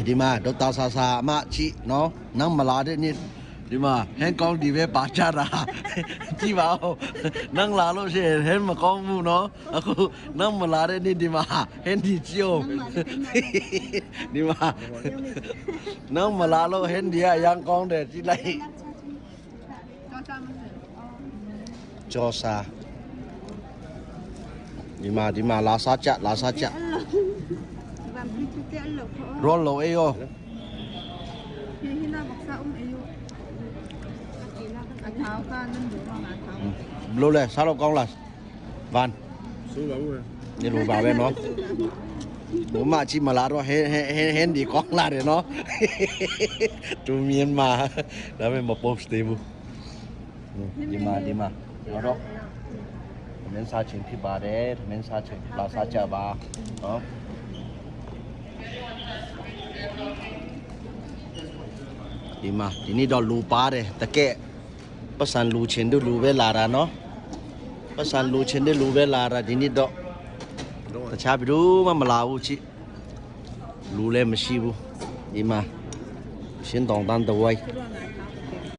ဒီမှာဒေါက်တာဆာဆာအမချီနော်နောက်မလာတဲ့နေ့ဒီမှာဟန်ကောင်ဒီပဲပါချတာကြည့်ပါဦးနောက်လာလို့ရှိရင်ဟန်မကောင်းဘူးနော်အခုနောက်မလာတဲ့နေ့ဒီမှာဟန်ဒီကျုံဒီမှာနောက်မလာလို့ဟန်ဒီကရန်ကောင်းတယ်ကြည့်လိုက်ကျော်စာဒီမှာလာစားကြရောလိုအေယောဘလို့လဲစားတော့ကောင်းလားဗန်ဆိုးပါဘူးနေလိုပါပဲနော်ဘုမချီမလာတော့ဟင်းဒီကောင်းလာတယ်နော်သူမြန်မာဒါပေမဲ့မပို့စတေဘူးဒီမှာတော့မင်းစားချင်းဖြစ်ပါတယ်မင်းစားချင်းလာစားကြပါနော်ဒီနေ့တော့လူပါတယ်တကယ်ပတ်စံလူချင်းတို့လူပဲလာတာနော်ပတ်စံလူချင်းတို့လူပဲလာတာဒီနေ့တော့တခြားဘယ်သူမှမလာဘူးချိလူလည်းမရှိဘူးဒီမှာရှင်းတောင်တန်းတဝိုင်း